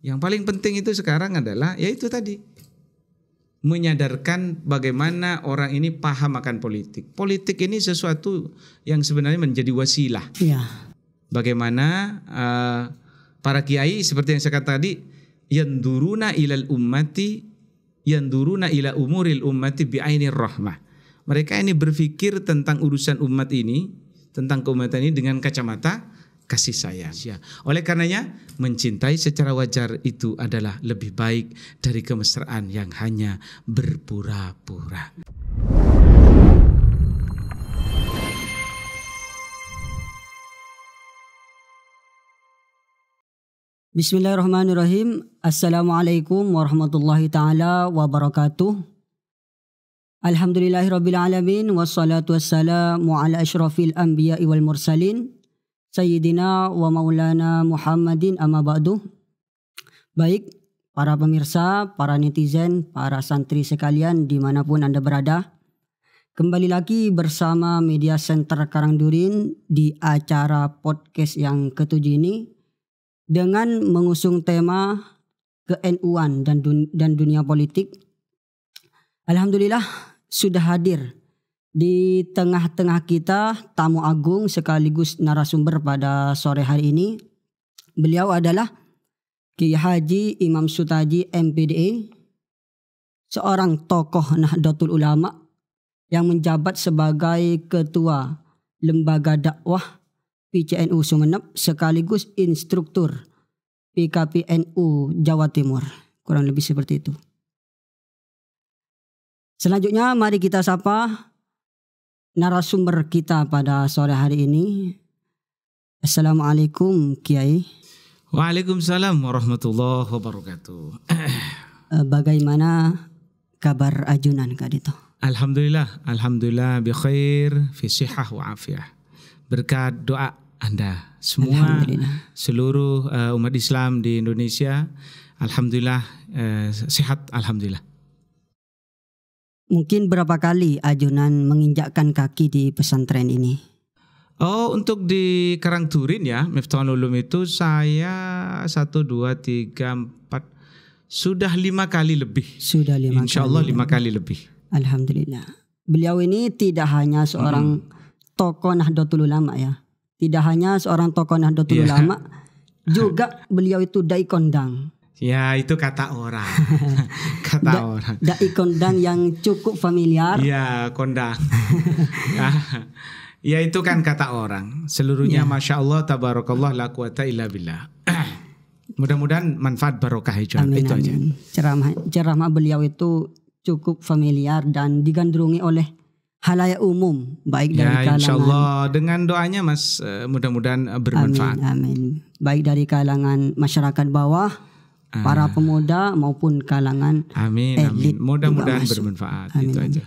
Yang paling penting itu sekarang adalah yaitu tadi, menyadarkan bagaimana orang ini paham akan politik. Politik ini sesuatu yang sebenarnya menjadi wasilah. Ya. Bagaimana para kiai seperti yang saya katakan tadi, yanduruna ilal ummati, yanduruna ila umuril ummati bi'ainir rahmah. Mereka ini berpikir tentang urusan umat ini, tentang keumatan ini dengan kacamata kasih sayang. Oleh karenanya mencintai secara wajar itu adalah lebih baik dari kemesraan yang hanya berpura-pura. Bismillahirrahmanirrahim. Assalamualaikum warahmatullahi ta'ala wabarakatuh. Alhamdulillahirrabbilalamin. Wassalatu wassalamu ala ashrafil anbiya'i wal mursalin Sayyidina wa maulana Muhammadin amma ba'du. Baik para pemirsa, para netizen, para santri sekalian dimanapun Anda berada, kembali lagi bersama Media Center Karangdurin di acara podcast yang ketujuh ini dengan mengusung tema ke-NU-an dan dunia politik. Alhamdulillah sudah hadir di tengah-tengah kita tamu agung sekaligus narasumber pada sore hari ini. Beliau adalah Kiai Haji Imam Sutaji MPDA, seorang tokoh Nahdlatul Ulama yang menjabat sebagai Ketua Lembaga Dakwah PCNU Sumeneb sekaligus instruktur PKPNU Jawa Timur. Kurang lebih seperti itu. Selanjutnya mari kita sapa narasumber kita pada sore hari ini. Assalamualaikum Kiai. Waalaikumsalam warahmatullahi wabarakatuh. Bagaimana kabar ajunan Kak Dito? Alhamdulillah bi khair fi sihah wa afiyah. Berkat doa Anda semua, seluruh umat Islam di Indonesia, alhamdulillah sehat, alhamdulillah. Mungkin berapa kali ajunan menginjakkan kaki di pesantren ini? Oh, untuk di Karangdurin ya, Miftahul Ulum itu saya 1, 2, 3, 4 sudah 5 kali lebih. Sudah 5 kali. Insyaallah 5 kali lebih. Alhamdulillah. Beliau ini tidak hanya seorang tokoh Nahdlatul Ulama ya. Tidak hanya seorang tokoh Nahdlatul Ulama, juga beliau itu dai kondang. Ya itu kata orang. Orang. Dai kondang yang cukup familiar. Ya kondang. Ya itu kan kata orang. Seluruhnya Masya Allah, tabarakallah, la quwata illa billah. Mudah-mudahan manfaat barokah itu aja. Ceramah beliau itu cukup familiar dan digandrungi oleh halayak umum, baik dari kalangan. Insya Allah dengan doanya Mas, mudah-mudahan bermanfaat. Amin. Baik dari kalangan masyarakat bawah, para pemuda maupun kalangan elit. Mudah-mudahan bermanfaat. Amin. Itu aja.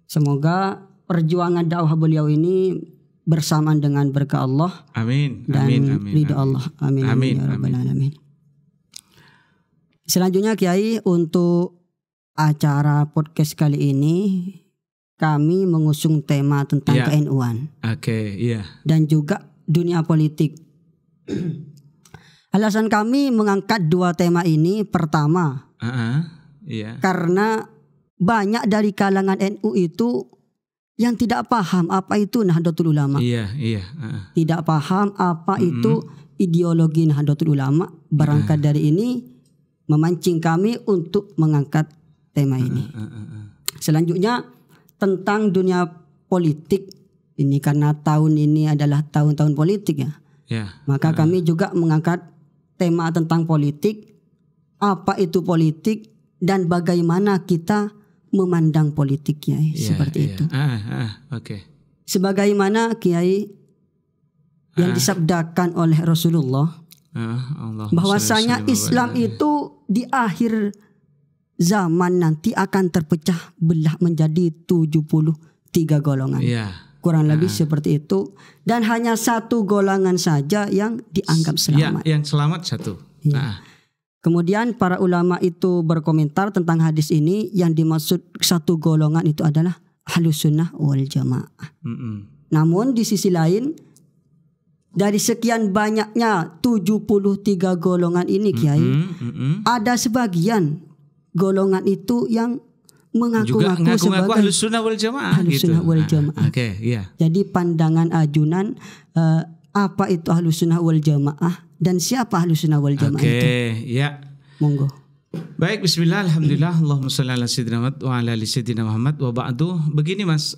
Semoga perjuangan dakwah beliau ini bersamaan dengan berkah Allah. Amin. Dan ridha Allah. Amin. Amin. Ya Rabbal Alamin. Selanjutnya Kiai, untuk acara podcast kali ini kami mengusung tema tentang ke-NU-an. Oke, iya. Dan juga dunia politik. Alasan kami mengangkat 2 tema ini, pertama, karena banyak dari kalangan NU itu yang tidak paham apa itu Nahdlatul Ulama. Tidak paham apa itu ideologi Nahdlatul Ulama. Berangkat dari ini memancing kami untuk mengangkat tema ini. Selanjutnya tentang dunia politik ini, karena tahun ini adalah tahun-tahun politik ya. Maka kami juga mengangkat tema tentang politik, apa itu politik dan bagaimana kita memandang politik Kiai, seperti itu. Sebagaimana Kiai yang disabdakan oleh Rasulullah, bahwasanya Islam itu di akhir zaman nanti akan terpecah belah menjadi 73 golongan. Kurang lebih seperti itu. Dan hanya 1 golongan saja yang dianggap selamat. Yang selamat 1. Kemudian para ulama itu berkomentar tentang hadis ini. Yang dimaksud 1 golongan itu adalah Ahlus Sunnah wal Jamaah. Namun di sisi lain dari sekian banyaknya 73 golongan ini Kiai, ada sebagian golongan itu yang mengaku-ngaku sebagai Ahlus Sunnah wal Jamaah. Ahlus Sunnah wal Jamaah. Oke, iya. Jadi pandangan ajunan apa itu Ahlus Sunnah wal Jamaah dan siapa Ahlus Sunnah wal Jamaah itu? Oke, ya. Monggo. Baik, bismillah, alhamdulillah, Allahumma shalli ala sayyidina Muhammad wa ala ali sayyidina Muhammad wa ba'du. Begini Mas,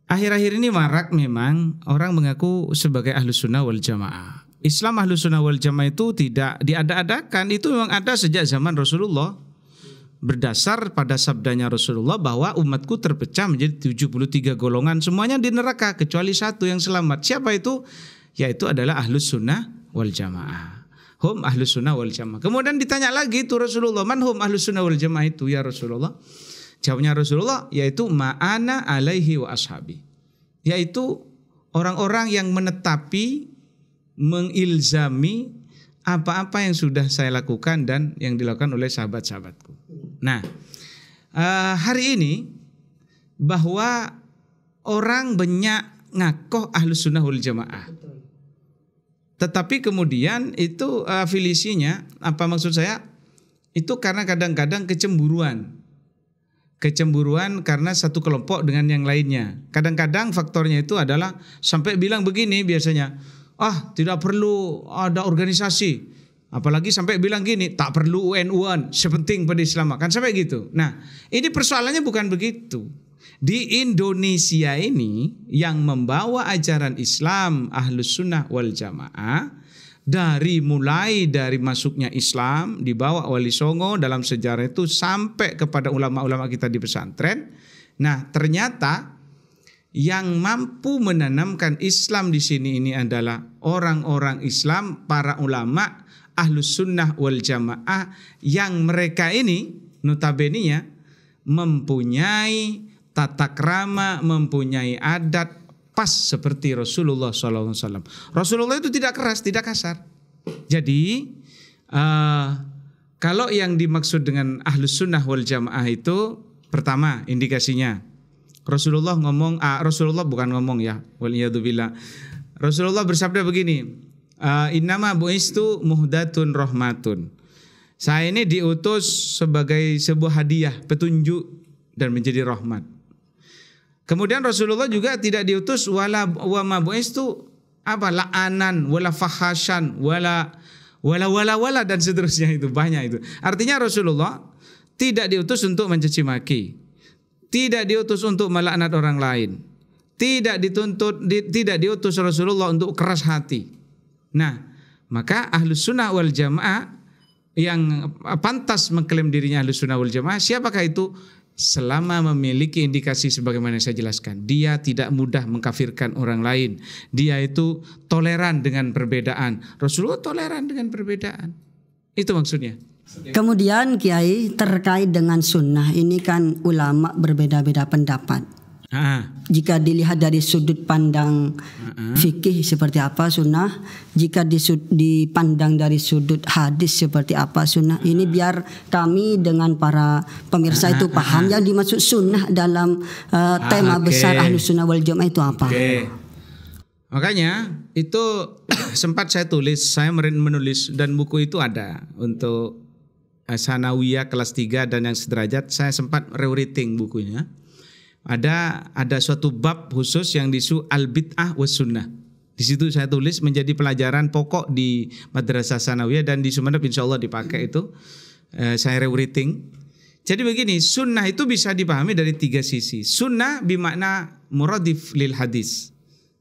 akhir-akhir ini marak memang orang mengaku sebagai Ahlus Sunnah wal Jamaah. Islam Ahlus Sunnah wal Jamaah itu tidak diada-adakan, itu memang ada sejak zaman Rasulullah. Berdasar pada sabdanya Rasulullah bahwa umatku terpecah menjadi 73 golongan, semuanya di neraka kecuali satu yang selamat. Siapa itu? Yaitu adalah Ahlus Sunnah wal Jamaah. Hum Ahlus Sunnah wal Jamaah. Kemudian ditanya lagi itu Rasulullah, man hum Ahlus Sunnah wal Jamaah itu ya Rasulullah? Jawabnya Rasulullah, yaitu ma'ana alaihi wa ashabi. Yaitu orang-orang yang menetapi, mengilzami apa-apa yang sudah saya lakukan dan yang dilakukan oleh sahabat-sahabatku. Nah, hari ini bahwa orang banyak ngakoh Ahlus Sunnah wal Jamaah. Tetapi kemudian itu afiliasinya, apa maksud saya? Itu karena kadang-kadang kecemburuan. Kecemburuan karena satu kelompok dengan yang lainnya. Kadang-kadang faktornya itu adalah sampai bilang begini biasanya, tidak perlu ada organisasi. Apalagi sampai bilang gini, tak perlu UN-UN, sepenting pada Islam, kan sampai gitu. Nah, ini persoalannya bukan begitu. Di Indonesia ini yang membawa ajaran Islam Ahlus Sunnah wal Jamaah mulai dari masuknya Islam dibawa Wali Songo dalam sejarah itu sampai kepada ulama-ulama kita di pesantren. Nah, ternyata yang mampu menanamkan Islam di sini ini adalah orang-orang Islam, para ulama Ahlus Sunnah wal Jamaah yang mereka ini notabene-nya mempunyai tata krama, mempunyai adat pas seperti Rasulullah SAW. Rasulullah itu tidak keras, tidak kasar. Jadi kalau yang dimaksud dengan Ahlus Sunnah wal Jamaah itu pertama indikasinya Rasulullah ngomong, Rasulullah bukan ngomong ya, waliyadzubillah. Rasulullah bersabda begini, innama bu'istu muhdatun rahmatun. Saya ini diutus sebagai sebuah hadiah, petunjuk dan menjadi rahmat. Kemudian Rasulullah juga tidak diutus wala wa ma bu'istu la'anan wala fahasyan wala dan seterusnya, itu banyak itu. Artinya Rasulullah tidak diutus untuk mencaci maki, tidak diutus untuk melaknat orang lain, tidak diutus Rasulullah untuk keras hati. Nah, maka Ahlus Sunnah wal Jamaah yang pantas mengklaim dirinya Ahlus Sunnah wal Jamaah, siapakah itu? Selama memiliki indikasi sebagaimana saya jelaskan, dia tidak mudah mengkafirkan orang lain, dia itu toleran dengan perbedaan. Rasulullah toleran dengan perbedaan. Itu maksudnya. Kemudian Kiai, terkait dengan sunnah ini kan ulama berbeda-beda pendapat. Jika dilihat dari sudut pandang fikih seperti apa sunnah, jika dipandang dari sudut hadis seperti apa sunnah, ini biar kami dengan para pemirsa itu paham yang dimaksud sunnah dalam tema besar Ahlus Sunnah wal Jamaah itu apa. Makanya itu sempat saya tulis, saya menulis, dan buku itu ada untuk Sanawiyah kelas 3 dan yang sederajat, saya sempat rewriting bukunya. Ada suatu bab khusus yang disu al-bid'ah was sunnah. Di situ saya tulis menjadi pelajaran pokok di Madrasah Sanawiyah dan di Sumeneb insyaallah dipakai itu. Saya rewriting. Jadi begini, sunnah itu bisa dipahami dari 3 sisi. Sunnah bimakna muradif lil hadis.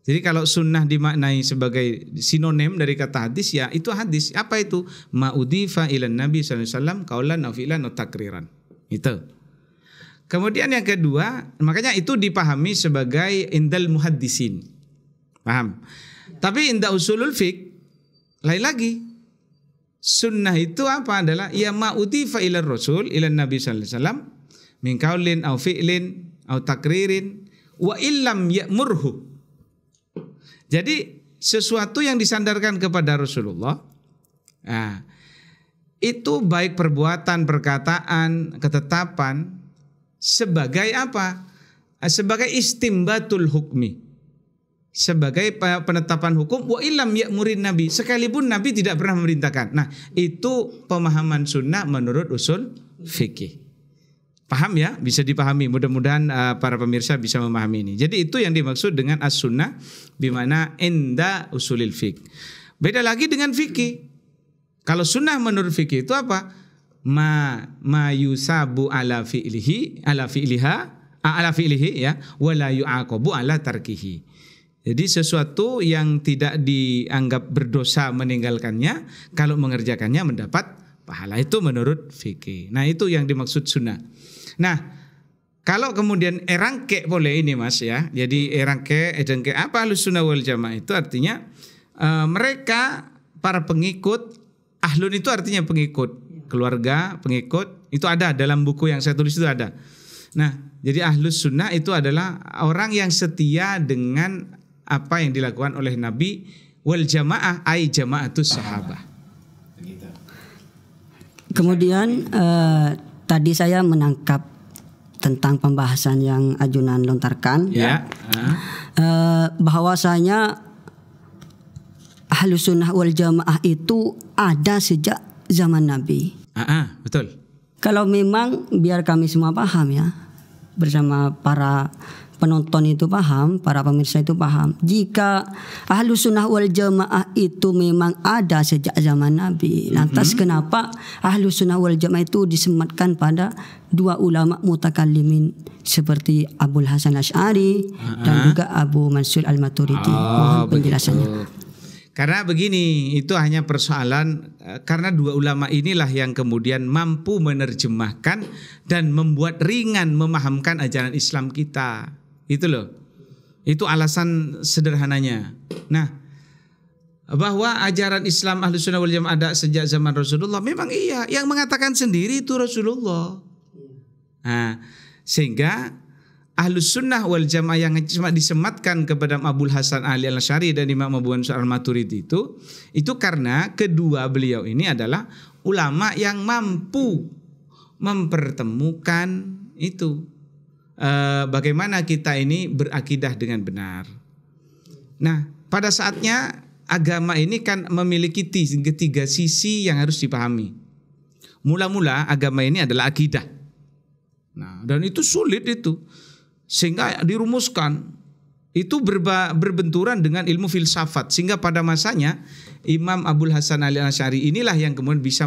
Jadi kalau sunnah dimaknai sebagai sinonim dari kata hadis, ya itu hadis. Apa itu? Ma'udifa ilan Nabi sallallahu alaihi wasallam qaulan aw fi'lan aw takriran. Itu. Kemudian yang kedua, makanya itu dipahami sebagai indal muhaddisin. Paham? Tapi inda usulul fiqh lain lagi. Sunnah itu apa? Adalah ya ma'udifa ilar rasul ilan Nabi sallallahu alaihi wasallam min qaulin aw fi'lin aw takririn wa illam ya'murhu. Jadi sesuatu yang disandarkan kepada Rasulullah, itu baik perbuatan, perkataan, ketetapan, sebagai apa? Sebagai istimbatul hukmi. sebagai penetapan hukum, wa illam ya'murin nabi, sekalipun nabi tidak pernah memerintahkan. Nah, itu pemahaman sunnah menurut usul fikih. Paham ya? Bisa dipahami. Mudah-mudahan para pemirsa bisa memahami ini. Jadi itu yang dimaksud dengan as-sunnah bimana inda usulil fiqh. Beda lagi dengan fikih. Kalau sunnah menurut fikih itu apa? Ma yusabu ala fi'lihi ya, wala yu'aqabu ala tarkihi. Jadi sesuatu yang tidak dianggap berdosa meninggalkannya, kalau mengerjakannya mendapat pahala, itu menurut fikih. Nah, itu yang dimaksud sunnah. Nah, kalau kemudian erangke boleh ini Mas ya. Jadi erangke apa Ahlus Sunnah wal Jamaah itu artinya mereka para pengikut, ahlun itu artinya pengikut, keluarga, pengikut, itu ada dalam buku yang saya tulis itu ada. Nah, jadi Ahlus Sunnah itu adalah orang yang setia dengan apa yang dilakukan oleh Nabi, wal Jamaah ai jamaatus sahabah. Kemudian tadi saya menangkap tentang pembahasan yang Ajunan lontarkan, ya. Bahwasanya Ahlus Sunnah wal Jamaah itu ada sejak zaman Nabi. Betul. Kalau memang biar kami semua paham ya, bersama para penonton itu paham, para pemirsa itu paham. Jika Ahlus Sunnah wal Jamaah itu memang ada sejak zaman Nabi, lantas kenapa Ahlus Sunnah wal Jamaah itu disematkan pada dua ulama mutakallimin seperti Abul Hasan Asy'ari dan juga Abu Mansur Al-Maturidi? Mohon penjelasannya. Karena begini, itu hanya persoalan karena dua ulama inilah yang kemudian mampu menerjemahkan dan membuat ringan memahamkan ajaran Islam kita. Itu loh. Itu alasan sederhananya. Nah, bahwa ajaran Islam Ahlus Sunnah wal Jamaah ada sejak zaman Rasulullah, memang iya. Yang mengatakan sendiri itu Rasulullah. Nah, sehingga Ahlus Sunnah wal Jamaah yang cuma disematkan kepada Abul Hasan Ali Al-Asy'ari dan Imam Abu Mansur Al-Maturidi itu karena kedua beliau ini adalah ulama yang mampu mempertemukan itu bagaimana kita ini berakidah dengan benar. Nah, pada saatnya agama ini kan memiliki tiga sisi yang harus dipahami. Mula-mula agama ini adalah akidah. Nah, dan itu sulit itu. Sehingga dirumuskan itu berbenturan dengan ilmu filsafat, sehingga pada masanya Imam Abul Hasan Ali Asy'ari inilah yang kemudian bisa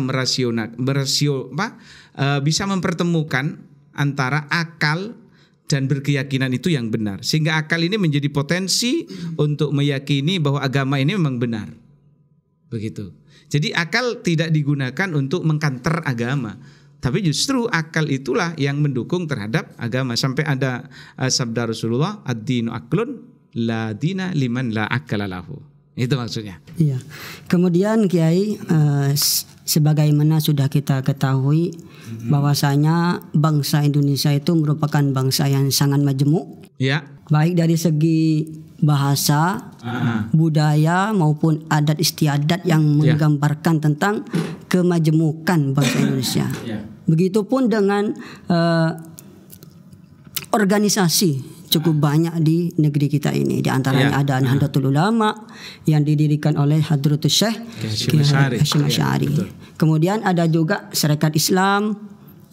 bisa mempertemukan antara akal dan berkeyakinan itu yang benar, sehingga akal ini menjadi potensi untuk meyakini bahwa agama ini memang benar. Begitu. Jadi akal tidak digunakan untuk mengkanter agama, tapi justru akal itulah yang mendukung terhadap agama. Sampai ada sabda Rasulullah, ad-dinu aklun la dina liman la akala lahu. Itu maksudnya. Iya. Kemudian Kiai, sebagaimana sudah kita ketahui bahwasanya bangsa Indonesia itu merupakan bangsa yang sangat majemuk. Ya. Baik dari segi bahasa, budaya maupun adat istiadat yang menggambarkan tentang kemajemukan bangsa Indonesia. Begitupun dengan organisasi cukup banyak di negeri kita ini. Di antaranya ada Nahdlatul Ulama yang didirikan oleh Hadratus Syekh Hasyim Asy'ari. Kemudian ada juga Serikat Islam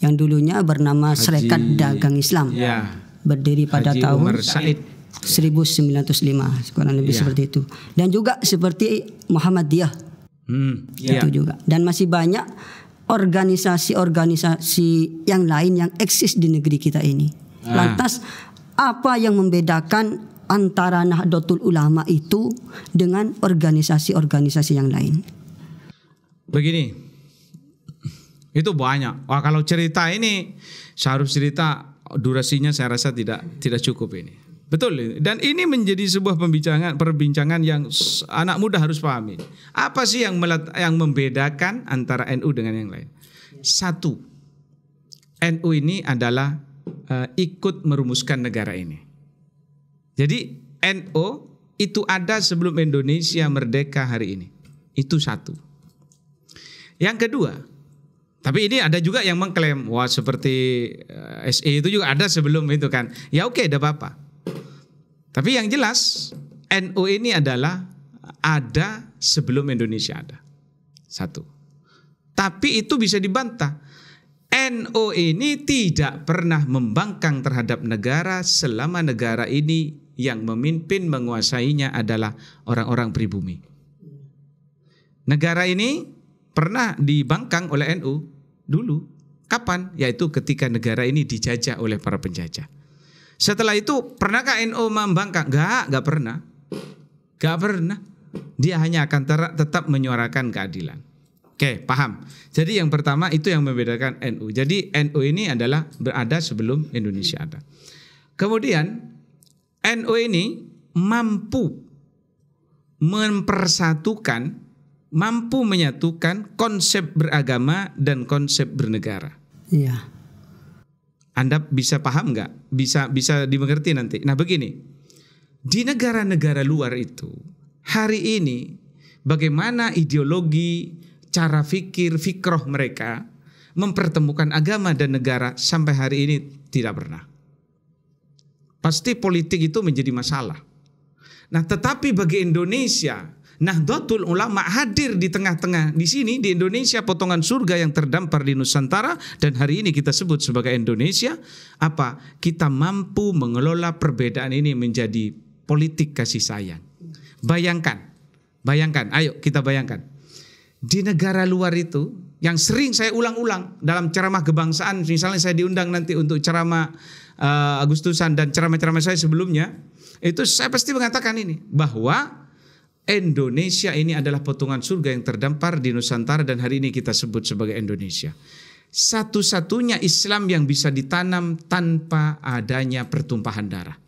yang dulunya bernama Serikat Dagang Islam. Berdiri pada tahun 1905, kurang lebih seperti itu. Dan juga seperti Muhammadiyah. Itu juga. Dan masih banyak organisasi-organisasi yang lain yang eksis di negeri kita ini. Lantas apa yang membedakan antara Nahdlatul Ulama itu dengan organisasi-organisasi yang lain? Begini, itu banyak. Wah, kalau cerita ini saya harus cerita, durasinya saya rasa tidak cukup ini. Betul, dan ini menjadi sebuah perbincangan yang anak muda harus pahami. Apa sih yang membedakan antara NU dengan yang lain? Satu, NU ini adalah ikut merumuskan negara ini. Jadi NU itu ada sebelum Indonesia merdeka hari ini. Itu satu. Yang kedua, tapi ini ada juga yang mengklaim, wah seperti SE itu juga ada sebelum itu kan. Ya oke, tidak apa-apa. Tapi yang jelas NU ini adalah ada sebelum Indonesia ada. Satu. Tapi itu bisa dibantah. NU ini tidak pernah membangkang terhadap negara selama negara ini yang memimpin menguasainya adalah orang-orang pribumi. Negara ini pernah dibangkang oleh NU dulu. Kapan? Yaitu ketika negara ini dijajah oleh para penjajah. Setelah itu pernahkah NU membangkang? Enggak pernah. Enggak pernah. Dia hanya akan tetap menyuarakan keadilan. Oke, paham. Jadi yang pertama itu yang membedakan NU. Jadi NU ini adalah berada sebelum Indonesia ada. Kemudian NU ini mampu mempersatukan, mampu menyatukan konsep beragama dan konsep bernegara. Iya. Anda bisa paham nggak? Bisa dimengerti nanti. Nah begini, di negara-negara luar itu hari ini bagaimana ideologi, cara fikir, fikroh mereka mempertemukan agama dan negara sampai hari ini tidak pernah. Pasti politik itu menjadi masalah. Nah tetapi bagi Indonesia, Nahdlatul Ulama hadir di tengah-tengah di sini di Indonesia, potongan surga yang terdampar di Nusantara, dan hari ini kita sebut sebagai Indonesia. Apa? Kita mampu mengelola perbedaan ini menjadi politik kasih sayang. Bayangkan, ayo kita bayangkan. Di negara luar itu yang sering saya ulang-ulang dalam ceramah kebangsaan, misalnya saya diundang nanti untuk ceramah Agustusan dan ceramah-ceramah saya sebelumnya, itu saya pasti mengatakan ini, bahwa Indonesia ini adalah potongan surga yang terdampar di Nusantara dan hari ini kita sebut sebagai Indonesia. Satu-satunya Islam yang bisa ditanam tanpa adanya pertumpahan darah.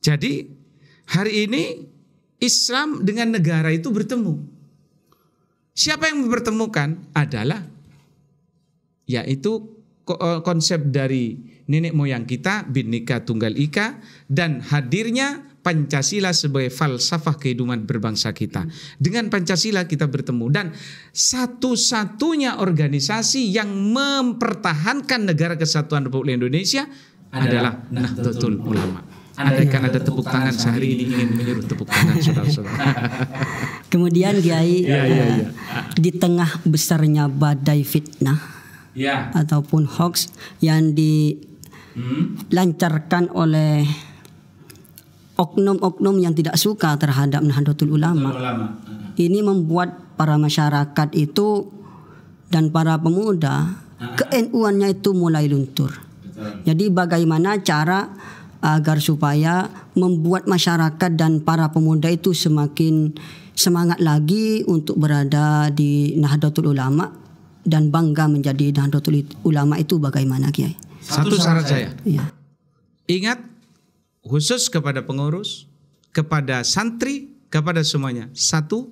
Jadi hari ini Islam dengan negara itu bertemu. Siapa yang mempertemukan? Adalah yaitu konsep dari nenek moyang kita, Bhinneka Tunggal Ika, dan hadirnya Pancasila sebagai falsafah kehidupan berbangsa kita. Dengan Pancasila kita bertemu, dan satu-satunya organisasi yang mempertahankan negara kesatuan Republik Indonesia adalah Nahdlatul Ulama. Andaikan ada tepuk tangan sehari ini ingin menyuruh tepuk tangan saudara-saudara. Kemudian Kiai, di tengah besarnya badai fitnah ataupun hoax yang dilancarkan oleh oknum-oknum yang tidak suka terhadap Nahdlatul Ulama. Ini membuat para masyarakat itu dan para pemuda ke-NU-annya itu mulai luntur. Jadi bagaimana cara agar supaya membuat masyarakat dan para pemuda itu semakin semangat lagi untuk berada di Nahdlatul Ulama dan bangga menjadi Nahdlatul Ulama itu bagaimana, Kiai? Satu syarat saya. Ya. Ingat, khusus kepada pengurus, kepada santri, kepada semuanya. Satu,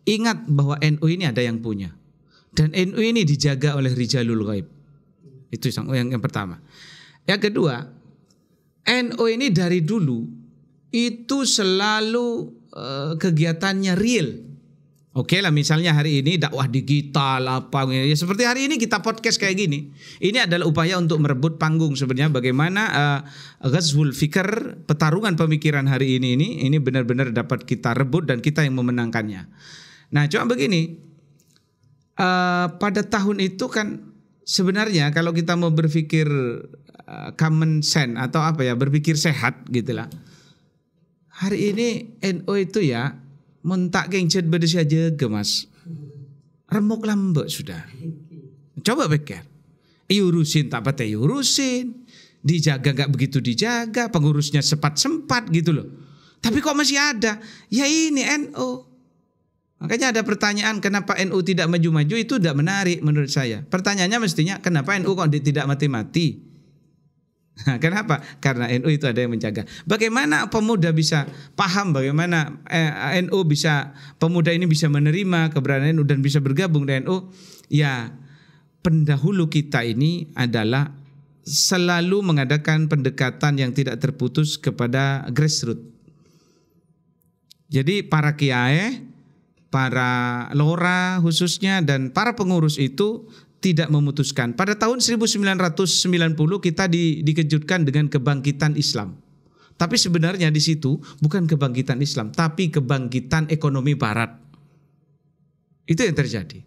ingat bahwa NU ini ada yang punya. Dan NU ini dijaga oleh Rijalul Ghaib. Itu yang pertama. Yang kedua, NU ini dari dulu itu selalu kegiatannya real. Oke lah, misalnya hari ini dakwah digital apa ya, seperti hari ini kita podcast kayak gini. Ini adalah upaya untuk merebut panggung sebenarnya, bagaimana ghazwul fikr, pertarungan pemikiran hari ini benar-benar dapat kita rebut dan kita yang memenangkannya. Nah, cuma begini. Pada tahun itu kan sebenarnya kalau kita mau berpikir common sense atau apa ya, berpikir sehat gitulah. Hari ini NU itu ya mentak gengcet berdesi aja gemas. Remuk lambek sudah. Coba pikir. Urusin tak patah urusin. Dijaga gak begitu dijaga. Pengurusnya sempat gitu loh. Tapi kok masih ada? Ya ini NU. Makanya ada pertanyaan kenapa NU tidak maju-maju, itu tidak menarik menurut saya. Pertanyaannya mestinya kenapa NU kok tidak mati-mati? Kenapa? Karena NU itu ada yang menjaga. Bagaimana pemuda bisa paham bagaimana NU bisa, pemuda ini bisa menerima keberadaan NU dan bisa bergabung dengan NU? Ya, pendahulu kita ini adalah selalu mengadakan pendekatan yang tidak terputus kepada grassroots. Jadi para kiai, para lora khususnya dan para pengurus itu tidak memutuskan. Pada tahun 1990 kita dikejutkan dengan kebangkitan Islam. Tapi sebenarnya di situ bukan kebangkitan Islam, tapi kebangkitan ekonomi Barat. Itu yang terjadi.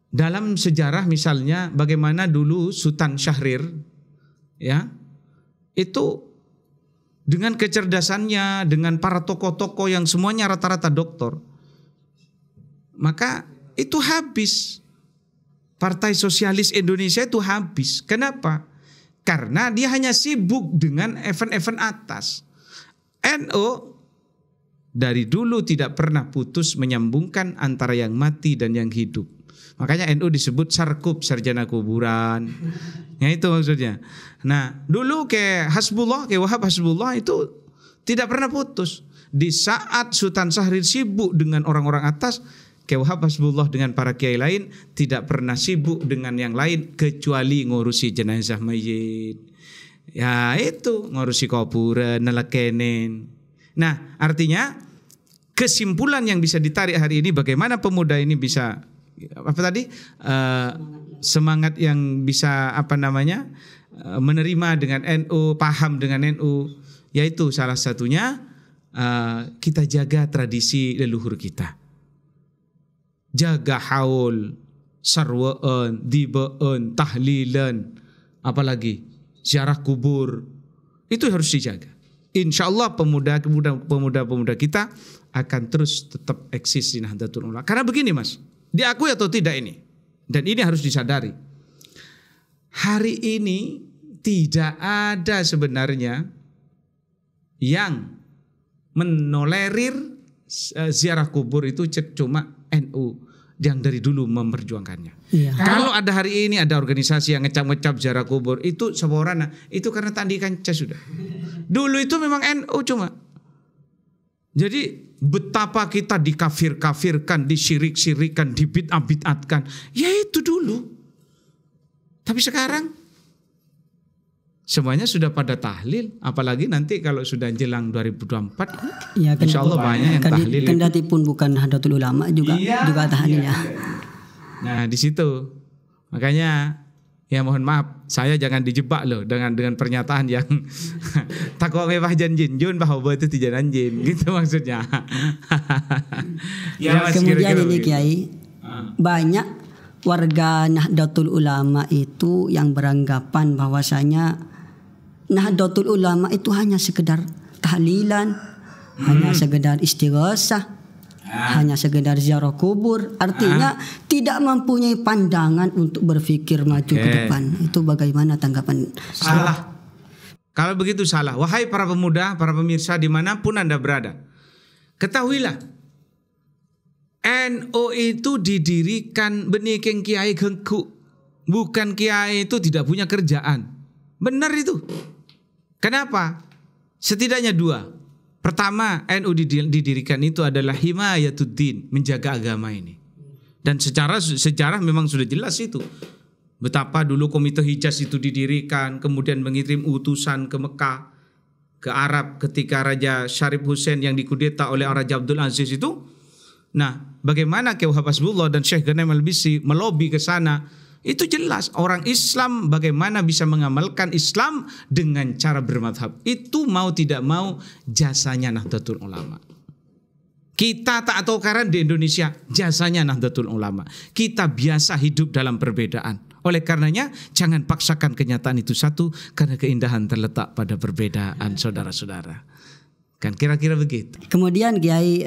Dalam sejarah misalnya bagaimana dulu Sultan Syahrir, ya, itu dengan kecerdasannya, dengan para tokoh-tokoh yang semuanya rata-rata doktor, maka itu habis. Partai Sosialis Indonesia itu habis. Kenapa? Karena dia hanya sibuk dengan event-event atas. NU dari dulu tidak pernah putus menyambungkan antara yang mati dan yang hidup. Makanya NU disebut sarkup, sarjana kuburan. Ya itu maksudnya. Nah dulu ke Hasbullah, ke Wahab Hasbullah itu tidak pernah putus. Di saat Sultan Syahrir sibuk dengan orang-orang atas, ke Wahab Hasbullah dengan para kiai lain tidak pernah sibuk dengan yang lain kecuali ngurusi jenazah mayit. Ya itu ngurusi kuburan, nelekenen. Nah artinya kesimpulan yang bisa ditarik hari ini bagaimana pemuda ini bisa semangat yang bisa menerima dengan NU, paham dengan NU, yaitu salah satunya kita jaga tradisi leluhur kita. Jaga haul, sarwaan, dibaan, tahlilan, apalagi ziarah kubur, itu harus dijaga. Insya Allah pemuda kita akan terus tetap eksis di Nahdlatul Ulama. Karena begini Mas, diakui atau tidak ini, dan ini harus disadari. Hari ini tidak ada sebenarnya yang menolerir ziarah kubur itu cuma NU yang dari dulu memperjuangkannya. Iya. Kalau ada hari ini ada organisasi yang ngecap-ngecap ziarah kubur itu seborana, itu karena tandikan cas sudah. Dulu itu memang NU cuma. Jadi betapa kita dikafir-kafirkan, disyirik-syirikan, dibid'ah-bid'atkan, ya itu dulu. Tapi sekarang semuanya sudah pada tahlil, apalagi nanti kalau sudah jelang 2024, ya, insya Allah banyak yang tahlil. Kendati pun bukan Nahdlatul Ulama juga tahlil ya. Nah di situ makanya ya mohon maaf, saya jangan dijebak loh dengan pernyataan yang takwa mewah janjin jun bahwa itu tidak anjin, gitu maksudnya. Ya, kemudian ini Kiai, banyak warga Nahdlatul Ulama itu yang beranggapan bahwasanya Nahdlatul Ulama itu hanya sekedar tahlilan, hanya sekedar istighosah, hanya sekedar ziarah kubur. Artinya tidak mempunyai pandangan untuk berpikir maju ke depan. Itu bagaimana tanggapan? Salah. Kalau begitu salah. Wahai para pemuda, para pemirsa dimanapun Anda berada, ketahuilah NU itu didirikan benikeng kiai gengku. Bukan kiai itu tidak punya kerjaan. Benar itu. Kenapa? Setidaknya dua. Pertama, NU didirikan itu adalah himayatuddin, menjaga agama ini. Dan secara sejarah memang sudah jelas itu. Betapa dulu Komite Hijaz itu didirikan, kemudian mengirim utusan ke Mekah, ke Arab ketika Raja Syarif Hussein yang dikudeta oleh Raja Abdul Aziz itu. Nah, bagaimana Kiai Wahab Hasbullah dan Syekh Ghanem Al-Bisi melobi ke sana? Itu jelas orang Islam bagaimana bisa mengamalkan Islam dengan cara bermadhab. Itu mau tidak mau jasanya Nahdlatul Ulama. Kita tak tahu karena di Indonesia jasanya Nahdlatul Ulama. Kita biasa hidup dalam perbedaan. Oleh karenanya jangan paksakan kenyataan itu satu, karena keindahan terletak pada perbedaan saudara-saudara. Kan kira-kira begitu. Kemudian Kiai,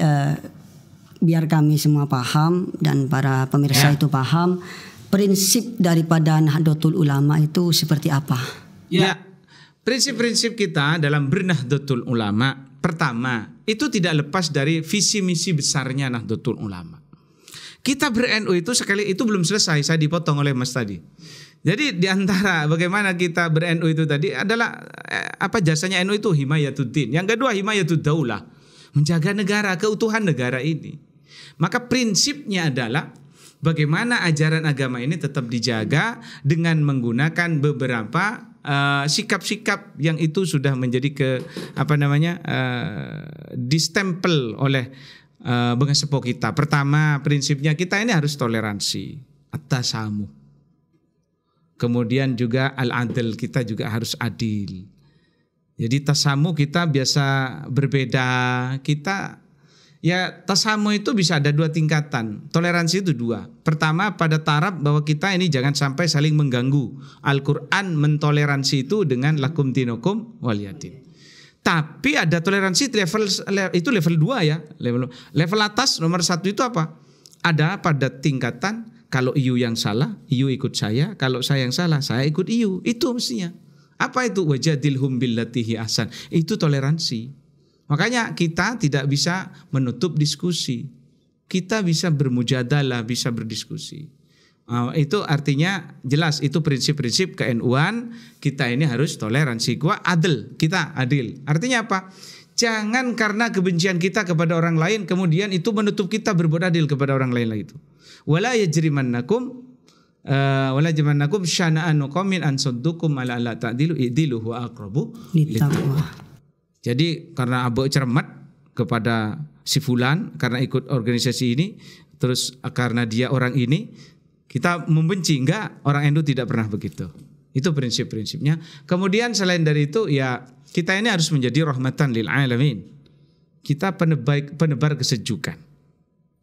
biar kami semua paham dan para pemirsa itu paham, prinsip daripada Nahdlatul Ulama itu seperti apa? Ya, prinsip-prinsip kita dalam bernahdlatul ulama, pertama, itu tidak lepas dari visi misi besarnya Nahdlatul Ulama. Kita ber-NU itu sekali itu belum selesai, saya dipotong oleh Mas tadi. Jadi di antara bagaimana kita ber-NU itu tadi adalah jasanya NU itu himayatuddin. Yang kedua himayatud daulah, menjaga negara, keutuhan negara ini. Maka prinsipnya adalah bagaimana ajaran agama ini tetap dijaga dengan menggunakan beberapa sikap-sikap yang itu sudah menjadi distempel oleh pengesepo kita. Pertama, prinsipnya kita ini harus toleransi, at-tasamuh. Kemudian juga al-adl, kita juga harus adil. Jadi tasamu kita biasa berbeda. Kita ya tasamu itu bisa ada 2 tingkatan. Toleransi itu 2. Pertama pada taraf bahwa kita ini jangan sampai saling mengganggu. Al-Quran mentoleransi itu dengan lakum dinukum waliyadin. Tapi ada toleransi level 2 ya. Level atas nomor 1 itu apa? Ada pada tingkatan kalau iyu yang salah, iyu ikut saya. Kalau saya yang salah, saya ikut iyu. Itu mestinya. Apa itu? Wajadilhum billatihi ahsan. Itu toleransi. Makanya kita tidak bisa menutup diskusi. Kita bisa bermujadalah, bisa berdiskusi. Itu artinya jelas itu prinsip-prinsip ke-NU-an. Kita ini harus toleransi. Kita adil. Artinya apa? Jangan karena kebencian kita kepada orang lain kemudian itu menutup kita berbuat adil kepada orang lain lagi itu. Wala yajrimannakum syana'anu qaumin an saddukum ala la ta'dilu i'dilu huwa aqrabu littaqwa. Jadi karena abok cermat kepada si fulan karena ikut organisasi ini, terus karena dia orang ini kita membenci, enggak, orang NU tidak pernah begitu. Itu prinsip-prinsipnya. Kemudian selain dari itu ya kita ini harus menjadi rahmatan lil alamin. Kita penebar kesejukan.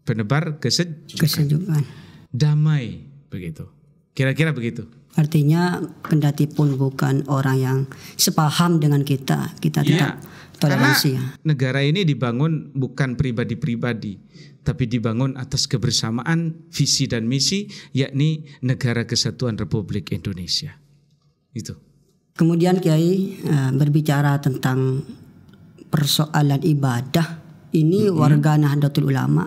Penebar kesejukan. Damai begitu. Kira-kira begitu. Artinya kendati pun bukan orang yang sepaham dengan kita tetap toleransi. Karena negara ini dibangun bukan pribadi-pribadi, tapi dibangun atas kebersamaan visi dan misi, yakni Negara Kesatuan Republik Indonesia. Itu. Kemudian Kiai berbicara tentang persoalan ibadah. Ini warga Nahdlatul Ulama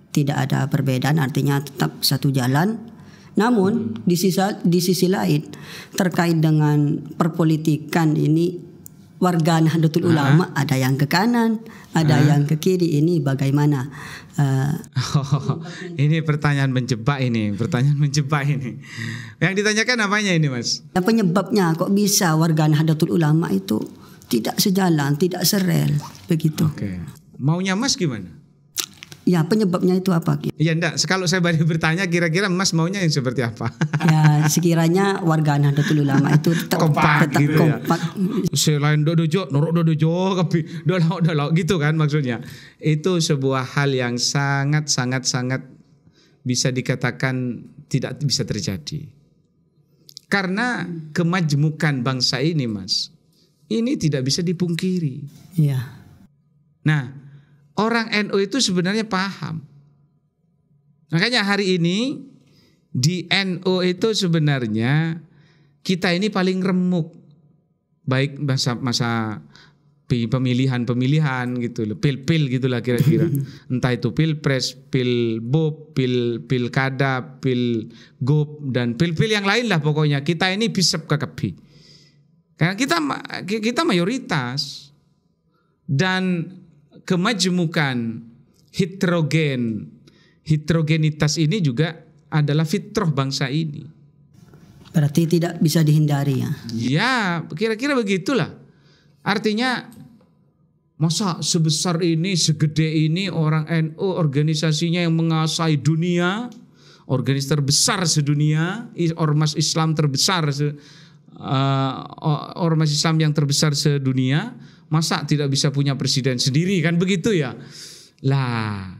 tidak ada perbedaan, artinya tetap satu jalan. Namun di sisi lain terkait dengan perpolitikan ini warga Nahdlatul Ulama ada yang ke kanan, ada yang ke kiri. Ini bagaimana? Ini pertanyaan menjebak ini. Yang ditanyakan apanya ini, Mas? Ya, penyebabnya kok bisa warga Nahdlatul Ulama itu tidak sejalan, tidak serel begitu. Oke. Maunya Mas gimana? Ya, penyebabnya itu apa? Ya enggak, kalau saya balik bertanya kira-kira Mas maunya yang seperti apa? Ya, sekiranya warga Nahdlatul Ulama itu tetap kompak gitu kompak. Ya. Selain dojo, norok dojo, tapi dolok gitu kan maksudnya. Itu sebuah hal yang sangat bisa dikatakan tidak bisa terjadi. Karena kemajmukan bangsa ini, Mas, ini tidak bisa dipungkiri. Iya. Nah, orang NU itu sebenarnya paham. Makanya hari ini di NU itu sebenarnya kita ini paling remuk. Baik masa pemilihan gitu loh, pil-pil gitulah kira-kira. Entah itu pilpres, pilbub, pilkada, pilgub dan pil-pil yang lain lah pokoknya. Kita ini bisep kekapi. Karena kita mayoritas dan kemajmukan heterogenitas ini juga adalah fitrah bangsa ini. Berarti tidak bisa dihindari ya. Ya, kira-kira begitulah. Artinya masa sebesar ini, segede ini orang NU, organisasinya yang menguasai dunia, organisasi terbesar sedunia, ormas Islam terbesar, ormas Islam yang terbesar sedunia, masa tidak bisa punya presiden sendiri, kan begitu ya? Lah,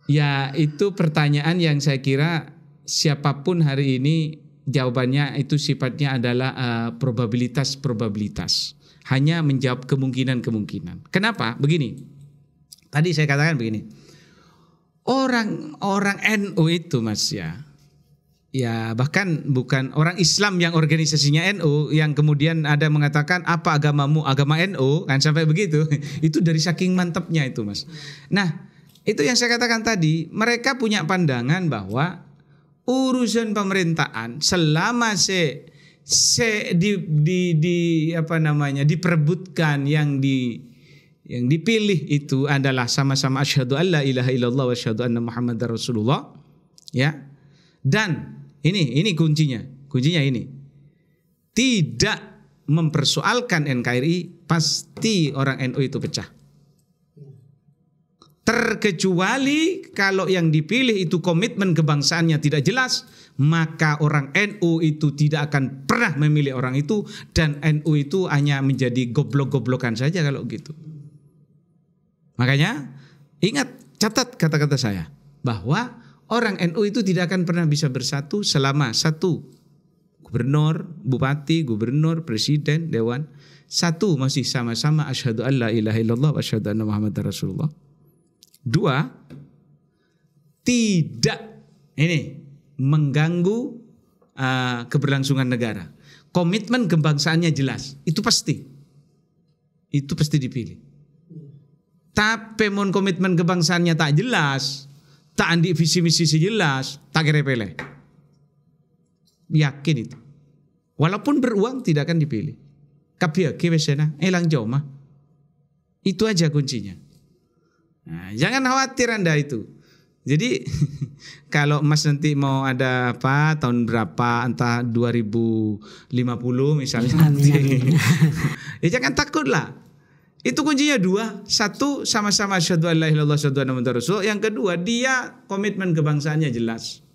ya itu pertanyaan yang saya kira siapapun hari ini jawabannya itu sifatnya adalah probabilitas. Hanya menjawab kemungkinan. Kenapa? Begini. Tadi saya katakan begini. Orang NU itu, Mas ya. Ya, bahkan bukan orang Islam yang organisasinya NU yang kemudian ada mengatakan apa agamamu, agama NU, kan sampai begitu. Itu dari saking mantapnya itu, Mas. Nah, itu yang saya katakan tadi, mereka punya pandangan bahwa urusan pemerintahan selama diperebutkan yang dipilih itu adalah sama-sama asyhadu alla ilaha illallah wa asyhadu anna muhammadar rasulullah, ya. Dan ini kuncinya ini. Tidak mempersoalkan NKRI, pasti orang NU itu pecah. Terkecuali kalau yang dipilih itu komitmen kebangsaannya tidak jelas, maka orang NU itu tidak akan pernah memilih orang itu, dan NU itu hanya menjadi goblok-goblokan saja kalau gitu. Makanya ingat, catat kata-kata saya, bahwa orang NU itu tidak akan pernah bisa bersatu selama satu, gubernur, bupati, gubernur, presiden, dewan, satu masih sama-sama asyhadu an la ilaha illallah wa asyhadu anna muhammadar rasulullah. Dua, tidak mengganggu keberlangsungan negara. Komitmen kebangsaannya jelas, itu pasti dipilih. Tapi mon komitmen kebangsaannya tak jelas, tak andi visi misi jelas, tak kira pilih. Yakin itu. Walaupun beruang tidak akan dipilih. Kapia kewesena elang jauh mah. Itu aja kuncinya. Nah, jangan khawatir Anda itu. Jadi kalau Mas nanti mau ada apa tahun berapa, entah 2050 misalnya nanti, ya jangan takut lah. Itu kuncinya dua. Satu, sama-sama asyhadu an la ilaha illallah wa asyhadu anna muhammadar rasulullah. Yang kedua, dia komitmen kebangsaannya jelas.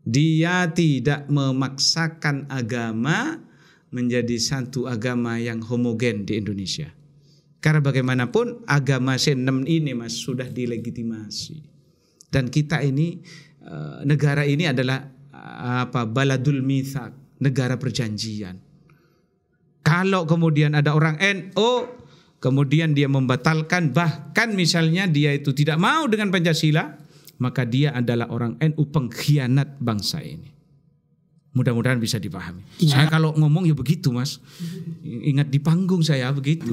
Dia tidak memaksakan agama menjadi satu agama yang homogen di Indonesia. Karena bagaimanapun agama C6 ini Mas sudah dilegitimasi. Dan kita ini negara ini adalah baladul mitsaq, negara perjanjian. Kalau kemudian ada orang NU kemudian dia membatalkan, bahkan misalnya dia itu tidak mau dengan Pancasila, maka dia adalah orang NU pengkhianat bangsa ini. Mudah-mudahan bisa dipahami. Ya. Saya kalau ngomong ya begitu Mas. Ingat di panggung saya begitu.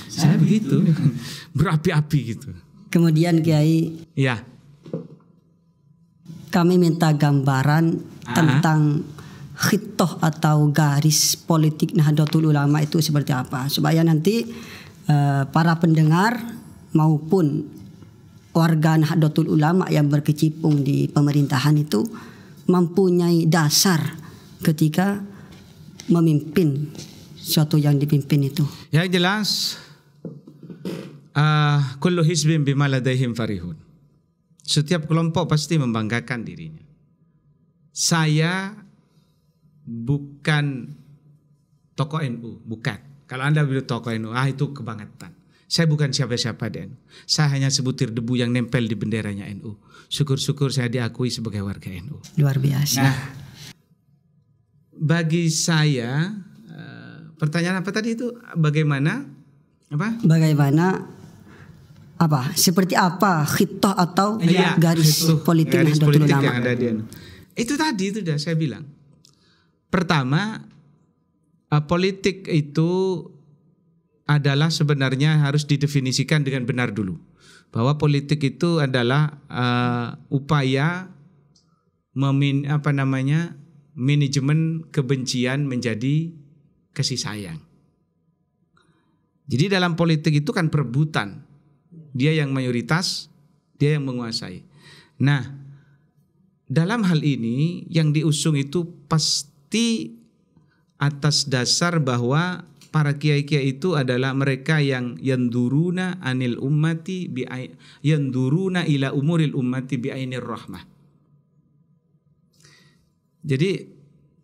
Saya begitu. Berapi-api gitu. Kemudian Kiai, ya, kami minta gambaran tentang khitoh atau garis politik Nahdlatul Ulama itu seperti apa, supaya nanti para pendengar maupun warga Nahdlatul Ulama yang berkecimpung di pemerintahan itu mempunyai dasar ketika memimpin suatu yang dipimpin itu. Yang jelas, kullu hizbin bima ladaihim farihun. Setiap kelompok pasti membanggakan dirinya. Saya bukan tokoh NU, bukan. Kalau Anda bilang tokoh NU, itu kebanggaan. Saya bukan siapa-siapa di NU. Saya hanya sebutir debu yang nempel di benderanya NU. Syukur-syukur saya diakui sebagai warga NU. Luar biasa. Nah, bagi saya, pertanyaan apa tadi itu? Bagaimana? Seperti apa khitoh atau garis politik Nahdlatul Ulama yang ada di NU? Itu tadi itu sudah saya bilang. Pertama, politik itu adalah sebenarnya harus didefinisikan dengan benar dulu. Bahwa politik itu adalah upaya manajemen kebencian menjadi kasih sayang. Jadi dalam politik itu kan perebutan. Dia yang mayoritas, dia yang menguasai. Nah, dalam hal ini yang diusung itu pasti atas dasar bahwa para kiai-kiai itu adalah mereka yang yanduruna anil ummati yanduruna ila umuril ummati bi'ainir rahmah. Jadi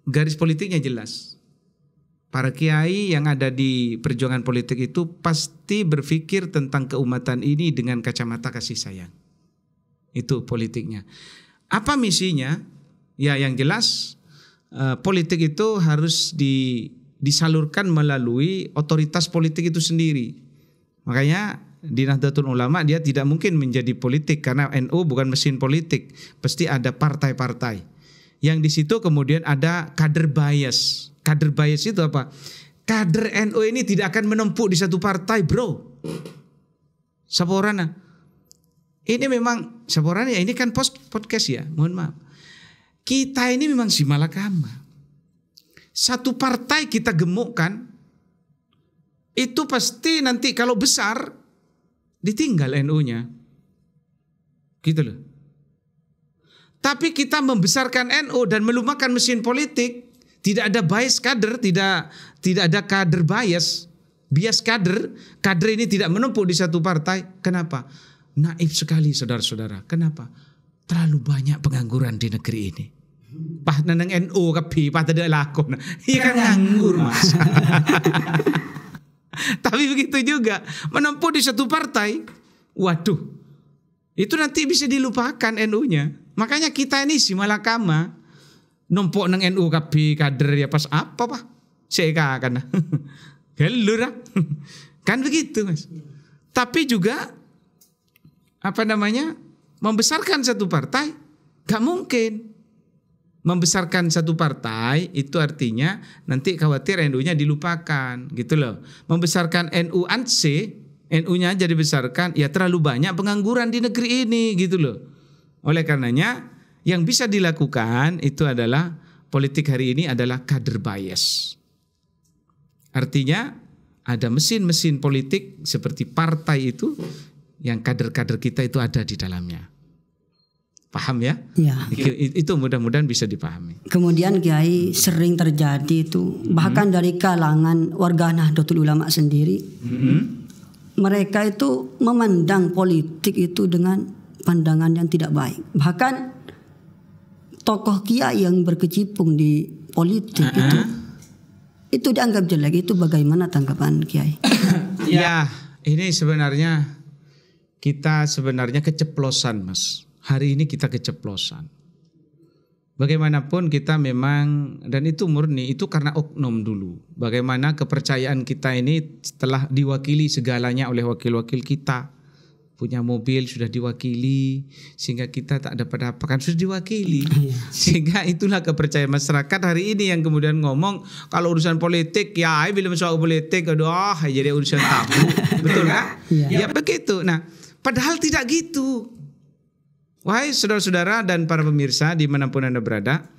garis politiknya jelas. Para kiai yang ada di perjuangan politik itu pasti berpikir tentang keumatan ini dengan kacamata kasih sayang. Itu politiknya. Apa misinya? Ya yang jelas politik itu harus disalurkan melalui otoritas politik itu sendiri. Makanya di Nahdlatul Ulama dia tidak mungkin menjadi politik karena NU bukan mesin politik. Pasti ada partai-partai. Yang di situ kemudian ada kader bias. Kader bias itu apa? Kader NU ini tidak akan menumpuk di satu partai, bro. Saporana. Ini memang saporana ya, ini kan podcast ya, mohon maaf. Kita ini memang si malakama. Satu partai kita gemukkan, itu pasti nanti kalau besar ditinggal NU-nya. Gitu loh. Tapi kita membesarkan NU dan melumakan mesin politik, tidak ada bias kader, tidak ada kader bias. Bias kader ini tidak menumpuk di satu partai. Kenapa? Naif sekali saudara-saudara. Kenapa? Terlalu banyak pengangguran di negeri ini. Pah nanang NU kapi pah tidak lakon. Iya kan nganggur mas. Tapi begitu juga menempuh di satu partai. Waduh, itu nanti bisa dilupakan NU-nya. Makanya kita ini si malakama numpuk nang NU kapi kader ya pas apa pak? Seka kan. Gelur kan begitu mas. Tapi juga membesarkan satu partai gak mungkin. Membesarkan satu partai itu artinya nanti khawatir NU-nya dilupakan gitu loh. Membesarkan NU ANSE, NU-nya aja dibesarkan, ya terlalu banyak pengangguran di negeri ini gitu loh. Oleh karenanya yang bisa dilakukan itu adalah politik hari ini adalah kader bias. Artinya ada mesin-mesin politik seperti partai itu yang kader-kader kita itu ada di dalamnya. Paham ya? Ya. Itu mudah-mudahan bisa dipahami. Kemudian Kiai sering terjadi itu bahkan dari kalangan warga Nahdlatul Ulama sendiri, mereka itu memandang politik itu dengan pandangan yang tidak baik. Bahkan tokoh Kiai yang berkecimpung di politik itu dianggap jelek. Itu bagaimana tanggapan Kiai? Ya, ini sebenarnya kita keceplosan mas. Hari ini kita keceplosan. Bagaimanapun kita memang, dan itu murni, itu karena oknum dulu. Bagaimana kepercayaan kita ini setelah diwakili segalanya oleh wakil-wakil kita. Punya mobil sudah diwakili, sehingga kita tak dapat apa-apa kan sudah diwakili. Sehingga itulah kepercayaan masyarakat hari ini yang kemudian ngomong, kalau urusan politik, ya bila soal politik, aduh jadi urusan tabu. Betul kan? Ya begitu. Nah, padahal tidak gitu. Wahai saudara-saudara dan para pemirsa dimanapun Anda berada,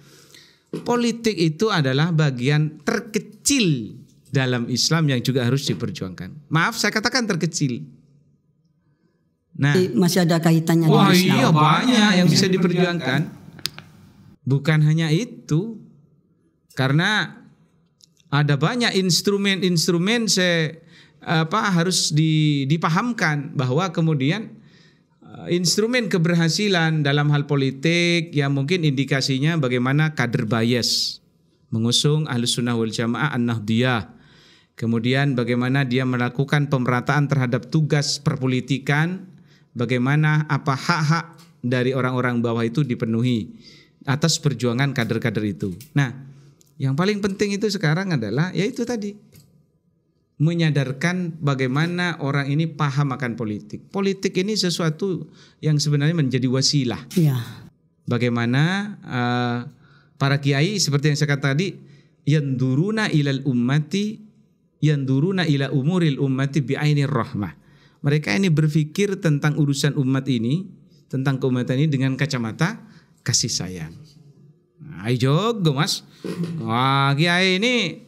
politik itu adalah bagian terkecil dalam Islam yang juga harus diperjuangkan. Maaf saya katakan terkecil. Nah, masih ada kaitannya dengan Islam. Iya banyak yang bisa diperjuangkan. Bukan hanya itu, karena ada banyak instrumen-instrumen harus dipahamkan bahwa kemudian instrumen keberhasilan dalam hal politik yang mungkin indikasinya bagaimana kader bias mengusung Ahlus Sunnah wal Jamaah An-Nahdiyah. Kemudian bagaimana dia melakukan pemerataan terhadap tugas perpolitikan, bagaimana apa hak-hak dari orang-orang bawah itu dipenuhi atas perjuangan kader-kader itu. Nah, yang paling penting itu sekarang adalah yaitu tadi menyadarkan bagaimana orang ini paham akan politik. Politik ini sesuatu yang sebenarnya menjadi wasilah. Ya. Bagaimana para kiai seperti yang saya katakan tadi, yanduruna ilal ummati, yanduruna ila umuril ummati bi'ainir rahmah. Mereka ini berpikir tentang urusan umat ini, tentang keumatan ini dengan kacamata kasih sayang. Ayo mas, wah kiai ini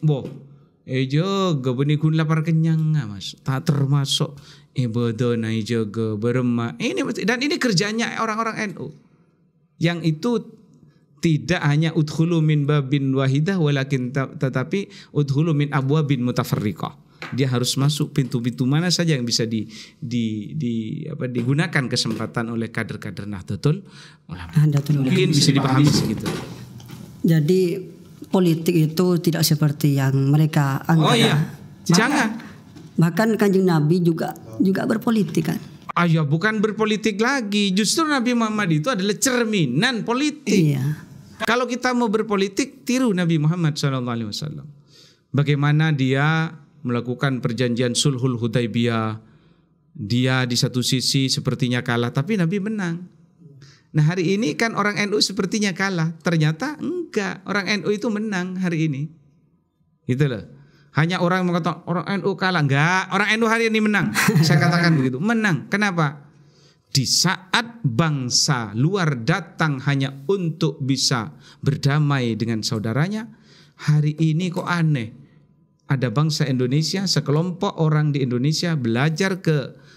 jaga benikun lapar kenyang mas, tak termasuk ibadah jaga berema. Ini dan ini kerjanya orang-orang NU yang itu tidak hanya udkhulu min babin wahidah walakin tetapi udkhulu min abwabin mutafarriqah. Dia harus masuk pintu-pintu mana saja yang bisa digunakan kesempatan oleh kader-kader Nahdlatul Ulama. Mungkin bisa dipahami segitu. Jadi politik itu tidak seperti yang mereka anggap. Oh iya, jangan. Bahkan Kanjeng Nabi juga berpolitik kan. Ya bukan berpolitik lagi. Justru Nabi Muhammad itu adalah cerminan politik. Iya. Kalau kita mau berpolitik, tiru Nabi Muhammad SAW. Bagaimana dia melakukan perjanjian Sulhul Hudaibiyah. Dia di satu sisi sepertinya kalah, tapi Nabi menang. Nah hari ini kan orang NU sepertinya kalah, ternyata enggak, orang NU itu menang hari ini, gitu loh. Hanya orang mengatakan orang NU kalah, enggak, orang NU hari ini menang. Saya katakan begitu, menang. Kenapa? Di saat bangsa luar datang hanya untuk bisa berdamai dengan saudaranya, hari ini kok aneh. Ada bangsa Indonesia, sekelompok orang di Indonesia belajar ke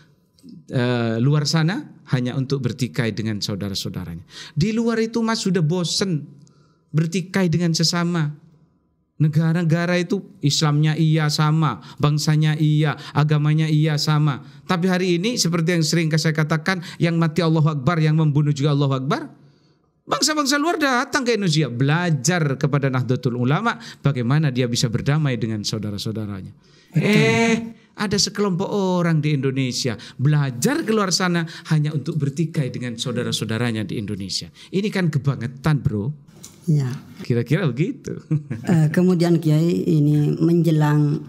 luar sana hanya untuk bertikai dengan saudara-saudaranya. Di luar itu mas sudah bosen bertikai dengan sesama. Negara-negara itu Islamnya iya sama, bangsanya iya, agamanya iya sama. Tapi hari ini seperti yang sering saya katakan, yang mati Allahu Akbar, yang membunuh juga Allahu Akbar. Bangsa-bangsa luar datang ke Indonesia belajar kepada Nahdlatul Ulama bagaimana dia bisa berdamai dengan saudara-saudaranya. Ada sekelompok orang di Indonesia belajar keluar sana hanya untuk bertikai dengan saudara-saudaranya di Indonesia. Ini kan kebangetan, bro. Ya. Kira-kira begitu. Kemudian Kiai, ini menjelang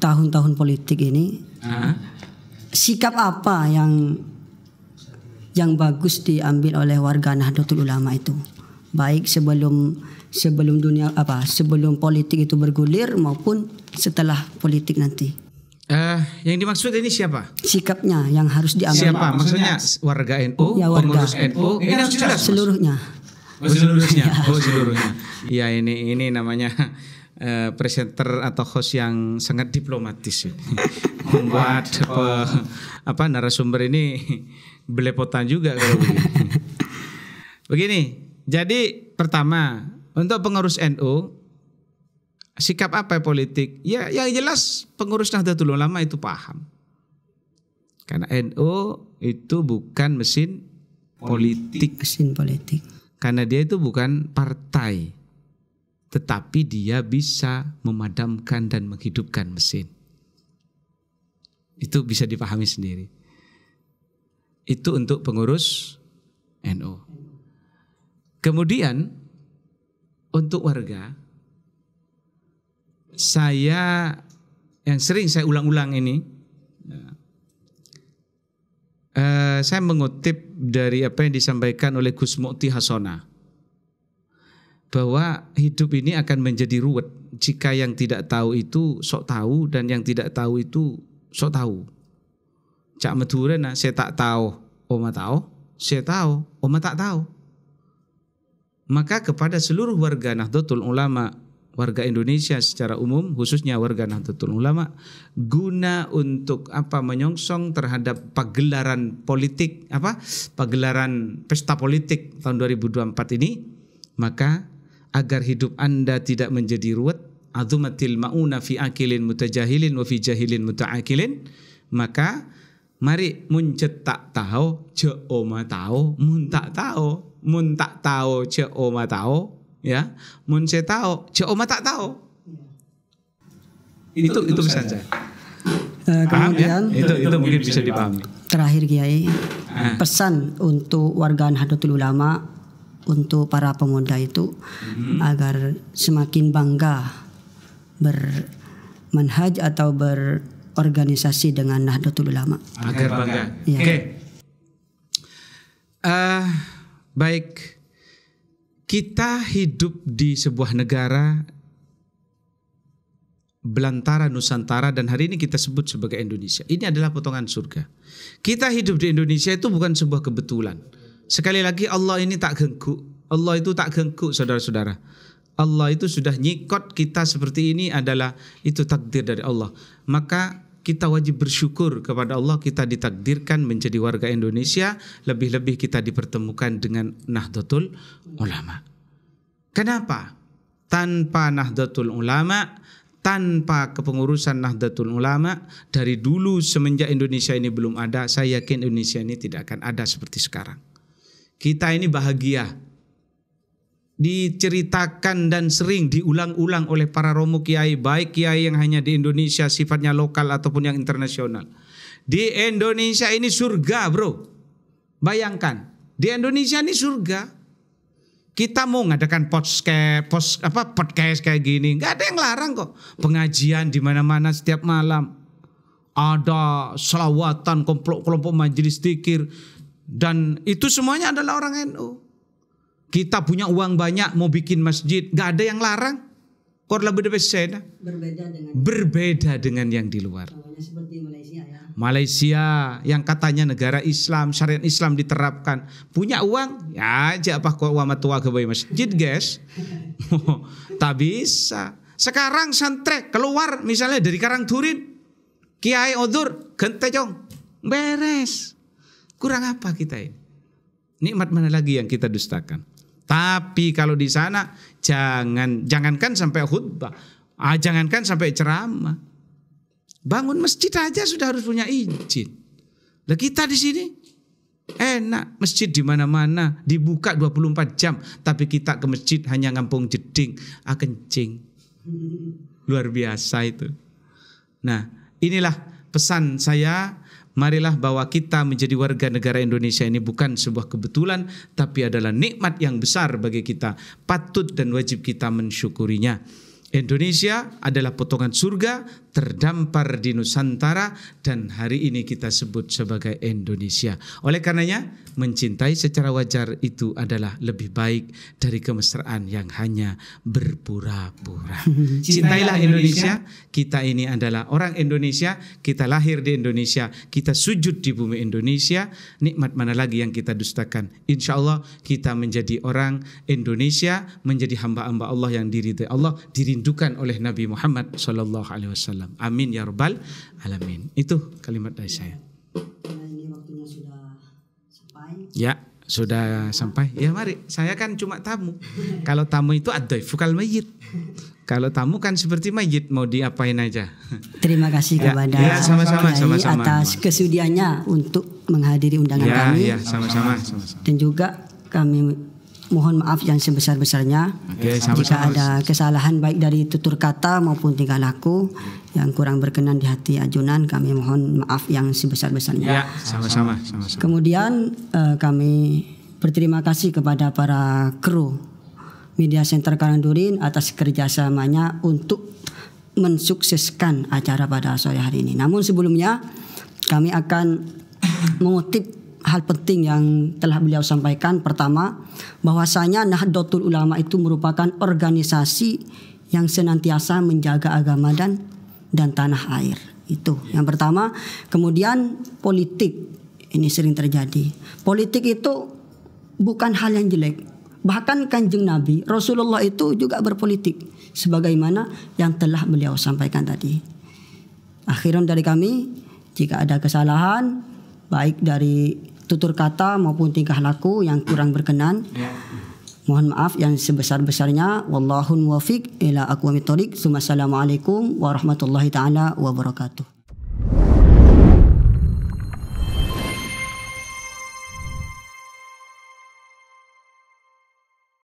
tahun-tahun politik ini, sikap apa yang bagus diambil oleh warga Nahdlatul Ulama itu, baik sebelum politik itu bergulir maupun setelah politik nanti? Yang dimaksud ini siapa? Sikapnya yang harus diambil. Siapa? Maksudnya warga NU, ya, warga. pengurus NU, ini harus jelas. Seluruhnya. Seluruhnya. Ya ini namanya presenter atau host yang sangat diplomatis. Membuat narasumber ini belepotan juga kalau begini. Begini, jadi pertama untuk pengurus NU, sikap apa politik? Ya yang jelas pengurus Nahdlatul Ulama itu paham. Karena NU itu bukan mesin politik. Mesin politik. Karena dia itu bukan partai. Tetapi dia bisa memadamkan dan menghidupkan mesin. Itu bisa dipahami sendiri. Itu untuk pengurus NU. Kemudian untuk warga, yang sering saya ulang-ulang ini, saya mengutip dari apa yang disampaikan oleh Gus Mu'ti Hasona, bahwa hidup ini akan menjadi ruwet jika yang tidak tahu itu sok tahu dan yang tidak tahu itu sok tahu. Cak Madura saya tak tahu, oma tahu, saya tahu, oma tak tahu. Maka kepada seluruh warga Nahdlatul Ulama, warga Indonesia secara umum, khususnya warga Nahdlatul Ulama, guna untuk menyongsong terhadap pagelaran politik, pagelaran pesta politik tahun 2024 ini, maka agar hidup Anda tidak menjadi ruwet, azumatil mauna fi akilin mutajahilin wa fi jahilin mutaakilin, maka mari mun cetak tahu, je oma tahu, mun tak tahu, mun tak tahu, je oma tahu, ya, mun saya tahu, je oma tak tahu. Itu saja. Kemudian ya? Itu mungkin bisa dipahami. Terakhir Kiai, pesan untuk warga Nahdlatul Ulama, untuk para pemuda itu agar semakin bangga bermanhaj atau berorganisasi dengan Nahdlatul Ulama. Agar bangga. Ya. Oke. Baik. Kita hidup di sebuah negara belantara Nusantara dan hari ini kita sebut sebagai Indonesia. Ini adalah potongan surga. Kita hidup di Indonesia itu bukan sebuah kebetulan. Sekali lagi Allah ini tak genggu. Allah itu tak genggu, saudara-saudara. Allah itu sudah nyikot kita seperti ini adalah itu takdir dari Allah. Maka kita wajib bersyukur kepada Allah, kita ditakdirkan menjadi warga Indonesia, lebih-lebih kita dipertemukan dengan Nahdlatul Ulama. Kenapa? Tanpa Nahdlatul Ulama, tanpa kepengurusan Nahdlatul Ulama, dari dulu semenjak Indonesia ini belum ada, saya yakin Indonesia ini tidak akan ada seperti sekarang. Kita ini bahagia. Diceritakan dan sering diulang-ulang oleh para romo kiai, baik kiai yang hanya di Indonesia sifatnya lokal ataupun yang internasional. Di Indonesia ini surga, bro. Bayangkan, di Indonesia ini surga. Kita mau ngadakan podcast kayak gini, nggak ada yang larang kok. Pengajian di mana-mana setiap malam. Ada selawatan, kelompok majelis zikir, dan itu semuanya adalah orang NU. Kita punya uang banyak mau bikin masjid, nggak ada yang larang. Berbeda dengan yang di luar. Seperti Malaysia ya. Malaysia yang katanya negara Islam, syariat Islam diterapkan, punya uang, ya aja kok tua ke masjid, guys. Tak bisa. Sekarang santrek keluar misalnya dari Karangturin, Kiai Odur, Gentejong, beres. Kurang apa kita ini? Nikmat mana lagi yang kita dustakan? Tapi kalau di sana jangankan sampai khutbah, jangankan sampai ceramah. Bangun masjid aja sudah harus punya izin. Lah kita di sini enak, masjid di mana-mana, dibuka 24 jam, tapi kita ke masjid hanya ngampung jeding, kencing. Luar biasa itu. Nah, inilah pesan saya. Marilah bahwa kita menjadi warga negara Indonesia ini bukan sebuah kebetulan, tapi adalah nikmat yang besar bagi kita. Patut dan wajib kita mensyukurinya. Indonesia adalah potongan surga terdampar di Nusantara, dan hari ini kita sebut sebagai Indonesia. Oleh karenanya, mencintai secara wajar itu adalah lebih baik dari kemesraan yang hanya berpura-pura. Cintailah Indonesia. Kita ini adalah orang Indonesia, kita lahir di Indonesia, kita sujud di bumi Indonesia. Nikmat mana lagi yang kita dustakan? Insya Allah kita menjadi orang Indonesia, menjadi hamba-hamba Allah yang diridhai Allah, dirindukan oleh Nabi Muhammad SAW. Amin ya rabbal alamin. Itu kalimat dari saya. Ini waktunya sudah sampai. Ya, sudah sampai. Ya mari, saya kan cuma tamu. Kalau tamu itu ad-dhaifu kal mayyit. Kalau tamu kan seperti mayit, mau diapain aja. Terima kasih kepada sama-sama atas kesudiannya untuk menghadiri undangan kami. Ya, sama-sama. Dan juga kami mohon maaf yang sebesar-besarnya jika ada kesalahan baik dari tutur kata maupun tingkah laku yang kurang berkenan di hati ajunan. Kami mohon maaf yang sebesar-besarnya. Ya, sama-sama. Kemudian kami berterima kasih kepada para kru Media Center Karangdurin atas kerjasamanya untuk mensukseskan acara pada sore hari ini. Namun sebelumnya kami akan mengutip hal penting yang telah beliau sampaikan. Pertama, bahwasanya Nahdlatul Ulama itu merupakan organisasi yang senantiasa menjaga agama dan tanah air. Itu yang pertama. Kemudian politik, ini sering terjadi. Politik itu bukan hal yang jelek. Bahkan Kanjeng Nabi Rasulullah itu juga berpolitik, sebagaimana yang telah beliau sampaikan tadi. Akhiran dari kami, jika ada kesalahan baik dari tutur kata maupun tingkah laku yang kurang berkenan, mohon maaf yang sebesar-besarnya. Wallahul muwaffiq ila aqwamit thoriq. Assalamualaikum warahmatullahi taala wabarakatuh.